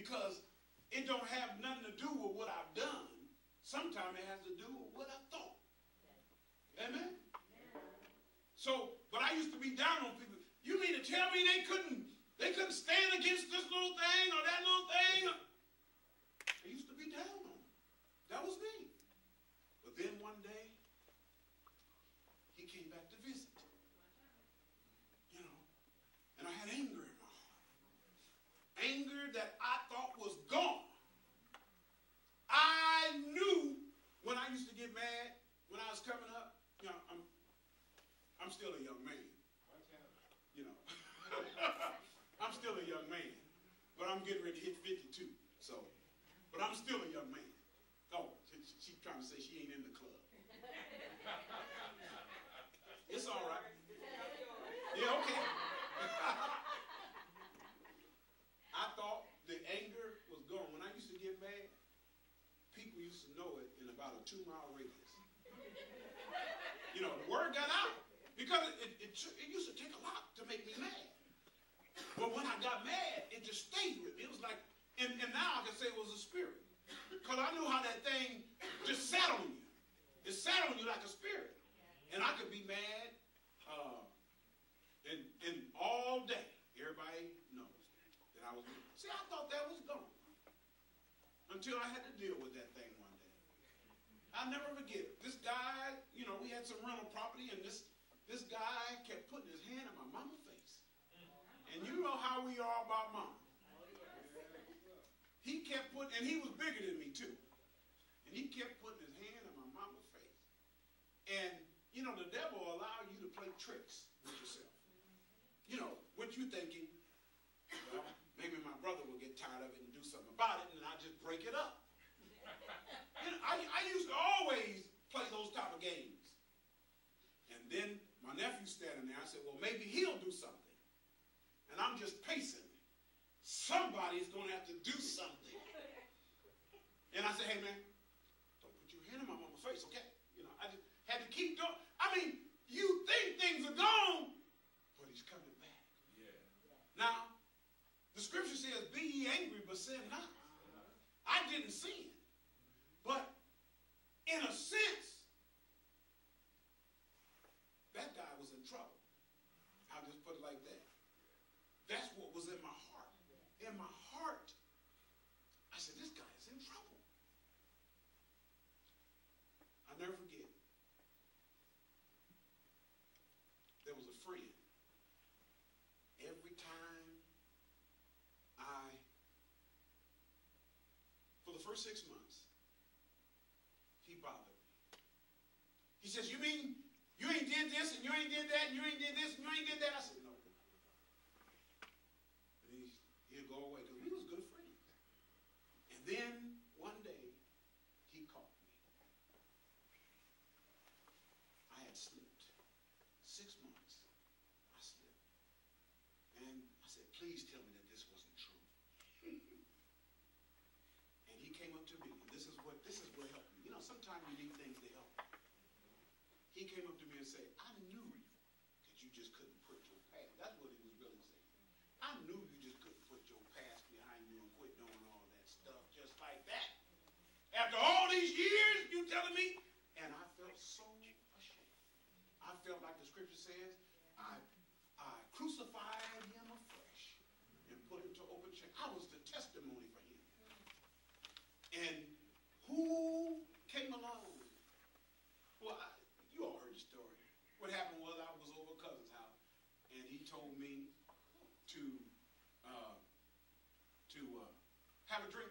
because it don't have nothing to do with what I've done. Sometimes it has to do with what I thought. Amen? So, but I used to be down on people. You mean to tell me they couldn't stand against this little thing or that little thing? I used to be down on them. That was me. But then one day, he came back to visit. You know, and I had anger in my heart. Anger that I thought was gone. I knew when I used to get mad, when I was coming up, you know, I'm still a young man. You know, I'm still a young man, but I'm getting ready to hit 52. So, but I'm still a young man. Oh, she's trying to say she ain't in the club. It's all right. Yeah, okay. I thought the anger was gone. When I used to get mad, people used to know it in about a 2-mile radius. You know, the word got out because it used to take a lot to make me mad. But when I got mad, it just stayed with me. It was like, and now I can say it was a spirit. Because I knew how that thing just sat on you. It sat on you like a spirit. And I could be mad and all day. Everybody knows that I was mad. See, I thought that was gone. Until I had to deal with that thing one day. I'll never forget it. This guy, you know, we had some rental property, and this guy kept putting his hand in my mama's face. And you know how we are about mama. He kept putting, and he was bigger than me too. And he kept putting his hand in my mama's face. And, you know, the devil will allow you to play tricks with yourself. You know, what you thinking, well, maybe my brother will get tired of it and do something about it, and I just break it up. You know, I used to always play those type of games. And then my nephew's standing there. I said, well, maybe he'll do something. And I'm just pacing. Somebody's going to have to do something. And I said, hey, man, don't put your hand in my mama's face, okay? You know, I just had to keep doing. I mean, you think things are gone, but he's coming back. Yeah. Now, the scripture says, be ye angry, but sin not. I didn't sin. But in a sense, that guy was in trouble. I'll just put it like that. That's what was in my heart. In my heart, I said, this guy is in trouble. I'll never forget. There was a friend. Every time for the first 6 months, he bothered me. He says, you mean you ain't did this and you ain't did that and you ain't did this and you ain't did that? I said, no. And he'll go away because we was good friends. And then one day, he caught me. I had slipped. 6 months, I slipped. And I said, please tell me that this wasn't true. And he came up to me, and this is what helped me. You know, sometimes you need things to help. He came up to me and said, I knew that you just couldn't put your past. That's what he was really saying. I knew you just couldn't put your past behind you and quit doing all that stuff just like that. After all these years, you telling me? And I felt so ashamed. I felt like the scripture says, I crucified him afresh and put him to open shame. I was the testimony for him. And who came along? Well, you all heard the story. What happened was I was over a cousin's house, and he told me to have a drink